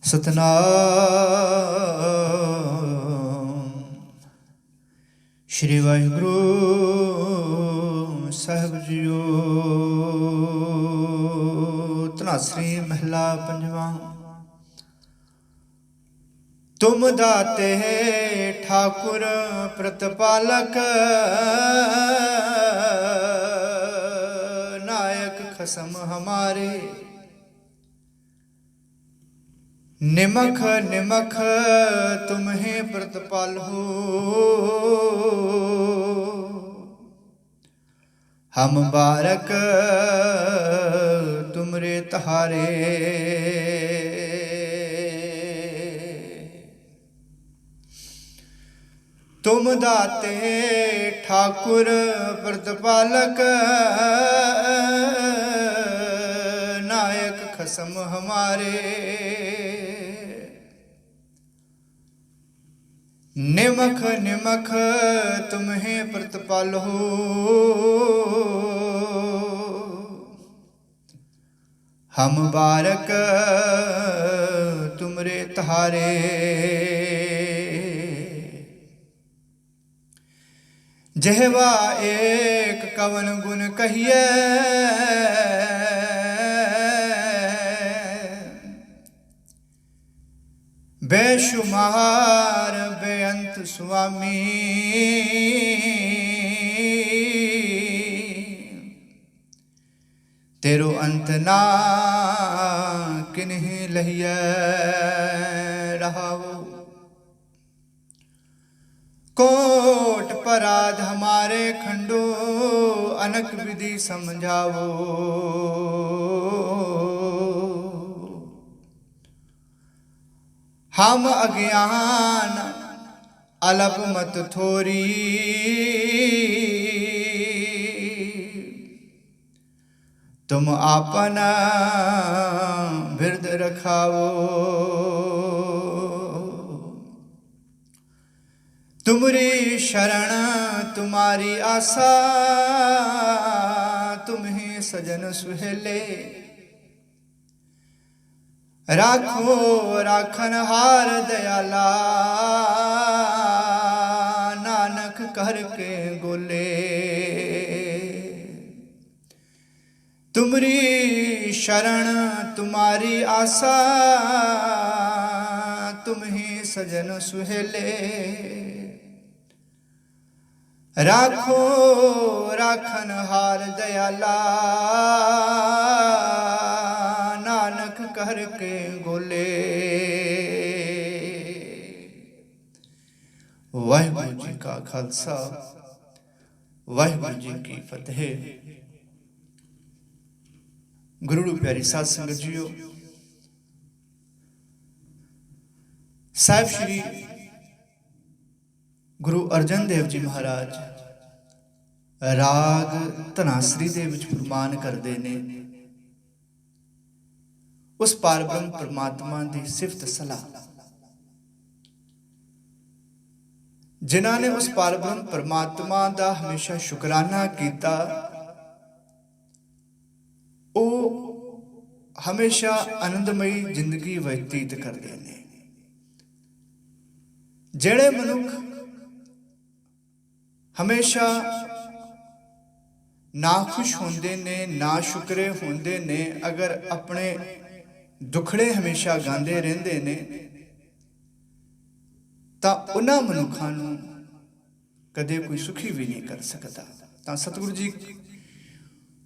सतनाम श्री वाहिगुरु साहिब जीओ। धनासरी महला पंजवा। तुम दाते ठाकुर प्रतिपालक, नायक खसम हमारे। निमख निमख तुम्हें प्रतिपालो, हम बारक तुमरे तहारे। तुम दाते ठाकुर प्रतिपालक, नायक खसम हमारे। निमख निमख तुम्हें प्रतिपालो, हम बारक तुमरे तहारे। जहवा एक कवन गुण कहिए, बेशुमार बेअंत स्वामी। तेरो अंत ना किन्हीं लहिए रहाओ। कोट पराध हमारे खंडो, अनक विधि समझावो। हम अज्ञान अलप मत थोरी, तुम आपन बिरद रखाओ। तुमरी शरण तुम्हारी आशा, तुम्हें सजन सुहेले। राखो राखन हार दयाला, नानक कर के गोले। तुमरी शरण तुम्हारी आशा, तुम्हें सजन सुहेले। राखो राखन हार दयाला, नानक कर के गोले। वाहिगुरु जी का खालसा, वाहिगुरु जी की फतेह। गुरु प्यारी साध संगत जीओ, साहिब श्री गुरु अर्जन देव जी महाराज राग धनासरी दे विच फरमान करते ने, उस पारब्रह्म परमात्मा की सिफत सलाह। जिन्हां ने उस पारब्रह्म परमात्मा का हमेशा शुकराना किया, वो हमेशा आनंदमयी जिंदगी व्यतीत करते हैं। जेड़े मनुख हमेशा ना खुश होंदे ने, ना शुक्रे होंदे ने, अगर अपने दुखड़े हमेशा गांदे रहंदे ने, तां उन्हां मनुखां नूं कदे कोई सुखी भी नहीं कर सकता। तां सतगुरु जी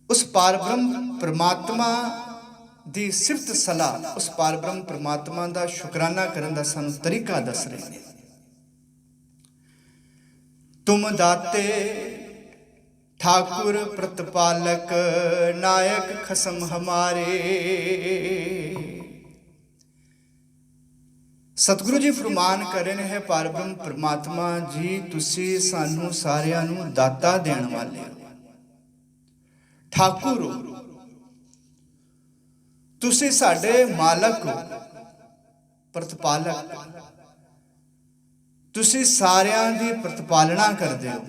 उस पारब्रह्म परमात्मा दी सिफत सलाह, उस पारब्रह्म परमात्मा दा शुकराना करन दा सानूं तरीका दस रहे ने। तुम दाते ठाकुर प्रतिपालक, नायक खसम हमारे। सतगुरु जी फरमान कर रहे हैं, पारब्रह्म परमात्मा जी तुसी सानू सारियां नू दाता देण वाले हो, ठाकुर हो, तुसी साडे मालक हो, प्रतिपालक, तुसी सारियां दी प्रतिपालना करदे हो,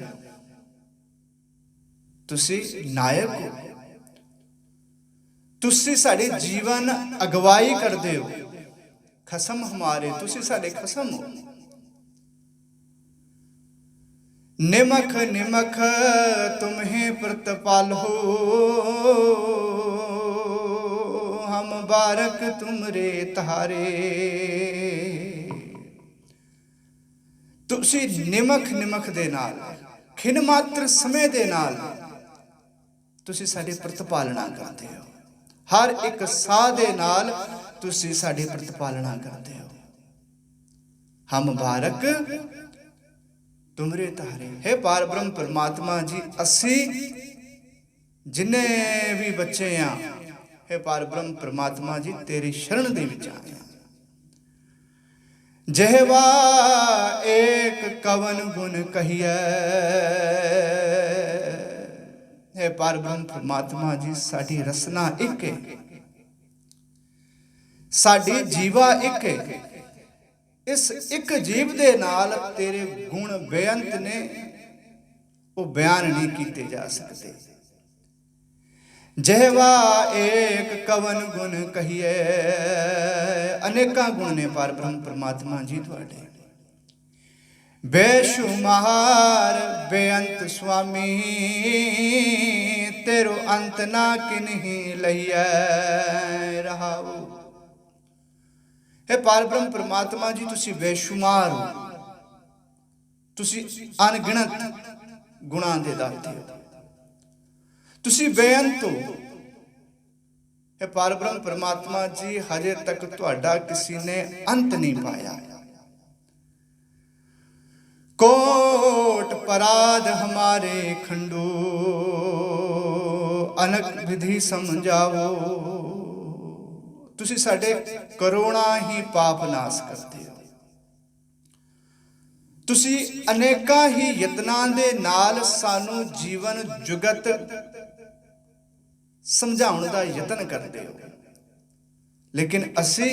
तुसी नायक हो, तुसी साडे जीवन अगवाई करदे हो, ਖਸਮ ਹਮਾਰੇ, ਤੁਸੀਂ ਸਾਡੇ ਖਸਮ ਹੋ। निमख निमख तुम्हें प्रतिपालो, हम बारक तुमरे तारे। तुसी निमख निमख दे नाल, खिन मात्र समय दे नाल तुसी साडी प्रतिपालना करते हो। हर एक साह दे नाल तुसी साडी प्रतिपालना करते हो। हम बारक तुमरे तारे। हे पार ब्रह्म परमात्मा जी, असी जिन्ने भी बच्चे हैं, हे पार ब्रह्म परमात्मा जी तेरी शरण दे विच आए हैं। जहवा एक कवन गुण कहिए, हे पार ब्रह्म परमात्मा जी साडी रसना एक है, साडी जीवा एक है। इस एक जीव दे नाल तेरे गुण बेअंत ने, वो बयान नहीं किए जा सकते। जहवा एक कवन गुण कहिए, अनेका गुण ने पार ब्रह्म परमात्मा जी तुहाडे। बेशुमार बेअंत स्वामी, तेरो अंत ना किन्ही लइए रहाओ। हे पार ब्रह्म परमात्मा जी, तुसी बेशुमार हो, तुसी अनगिणत गुणां दे दाते हो, तुसी बेअंत हो। हे पार ब्रह्म परमात्मा जी, हजे तक तुहाडा किसी ने अंत नहीं पाया। कोट पराध हमारे खंडो, अनक विधि समझाओ। तुसी साडे करोड़ा ही पाप नाश करते हो। तुसी अनेका ही यत्नां दे नाल सानू जीवन जुगत समझाउण दा यतन करते हो, लेकिन असी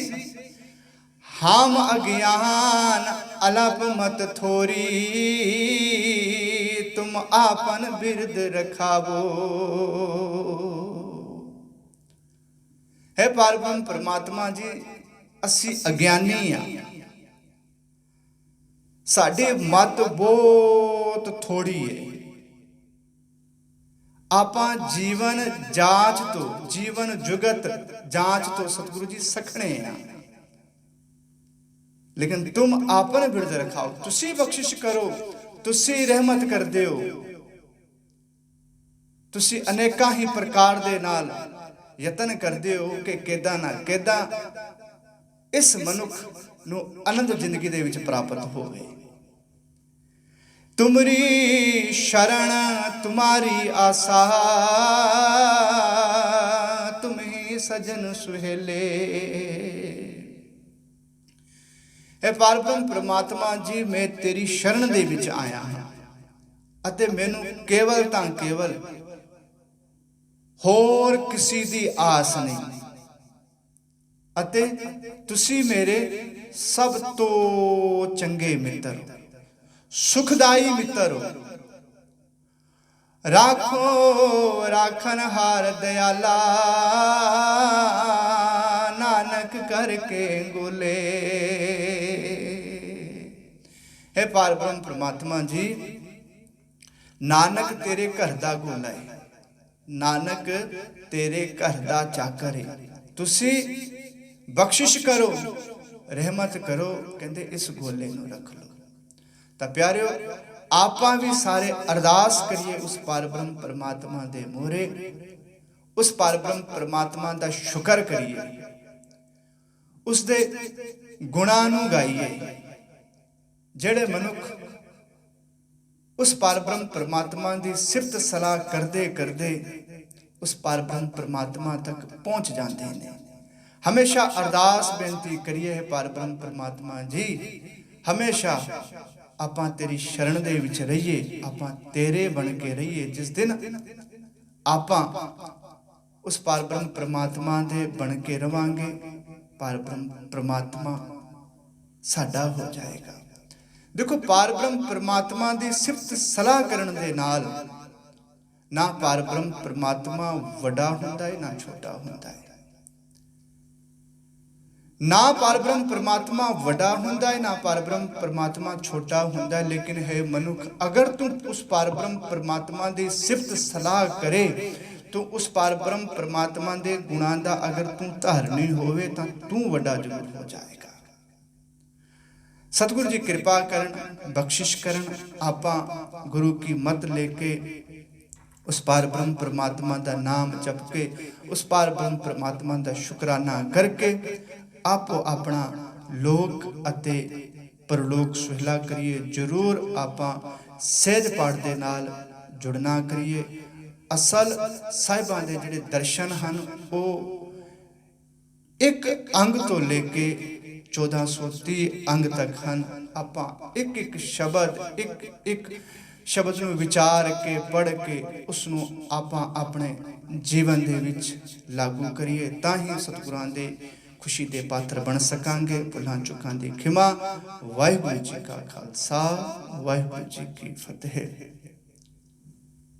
हम अज्ञान अलप मत थोरी, तुम आपन बिरद रखावो। है पार ब्रह्म परमात्मा जी, असी अज्ञानी हाँ, साडी मत बहुत थोड़ी है। आपां जीवन जांच तो, जीवन जुगत जांच तो सतगुरु जी सखने हैं, लेकिन तुम आपन बिरद रखाओ। तुसी बख्शिश करो, तुसी रहमत कर दे हो, तुसी अनेका ही प्रकार दे नाल यतन करते हो कि किदां ना किदां इस मनुख नूं आनंद जिंदगी दे विच प्राप्त होवे। तुमरी शरण तुम्हारी आसा, तुम्हें सजन सुहेले। हे पार ब्रह्म परमात्मा जी, मैं तेरी शरण दे विच आया हां अते मैनूं केवल तां केवल होर किसी दी आस नहीं, अते तुसी मेरे सब तो चंगे मित्र हो, सुखदाई मित्र हो। राखो राखन हार दयाला, नानक करके गोले। हे पार ब्रह्म परमात्मा जी, नानक तेरे घर दा गोला है, नानक तेरे घर दा चाकर है। तुसी बख्शिश करो, रहमत करो, कहते इस गोले नूं रख लो। तां प्यारिओ, आपां भी सारे अरदास करिए उस पार ब्रह्म परमात्मा दे मोहरे, उस पार ब्रह्म परमात्मा दा शुकर करिए, उस दे गुणां नूं गाइए। जेड़े मनुख उस पार ब्रह्म परमात्मा की सिफत सलाह करते करते उस पार ब्रह्म परमात्मा तक पहुँच जाते हैं। हमेशा अरदास बेनती करिए, है पार ब्रह्म परमात्मा जी, हमेशा आपां तेरी शरण दे विच रहिए, आपां तेरे बन के रहिए। जिस दिन आपां उस पार ब्रह्म परमात्मा दे बन के रवांगे, पार ब्रह्म परमात्मा साडा हो जाएगा। देखो, पार ब्रह्म परमात्मा की सिफत सलाह करन दे नाल ना पार ब्रह्म परमात्मा वड्डा हुंदा है ना छोटा हुंदा है। ना परब्रह्म परमात्मा वड्डा हुंदा है, ना परब्रह्म परमात्मा छोटा हुंदा है। लेकिन है मनुख, अगर तू उस परब्रह्म परमात्मा दी सिफत सलाह करे, तो उस परब्रह्म परमात्मा दे गुणां दा अगर तू धारनी होवे तां तू वड्डा जरूर हो जाएगा। सतगुरु जी कृपा करन, बख्शिश करन, आपां गुरु की मत लेके उस पार ब्रह्म परमात्मा का नाम जप के, उस पार ब्रह्म परमात्मा का शुकराना करके आपो अपना लोक अते परलोक सुहला करिए। जरूर आपां सहज पाठ दे नाल जुड़ना करिए। असल साहिबां दे जिहड़े दर्शन हन वो एक अंग तो लेके 1430 अंग तक हैं। आपां एक एक शब्द एक एक शब्द ਨੂੰ विचार के पढ़ के उसनों आपां अपने जीवन दे विच लागू करिए, तां ही सतगुरां दे खुशी दे पात्र बन सकांगे। भुलां चुकां दी खिमा। वाहिगुरू जी का खालसा, वाहिगुरू जी की फतेह।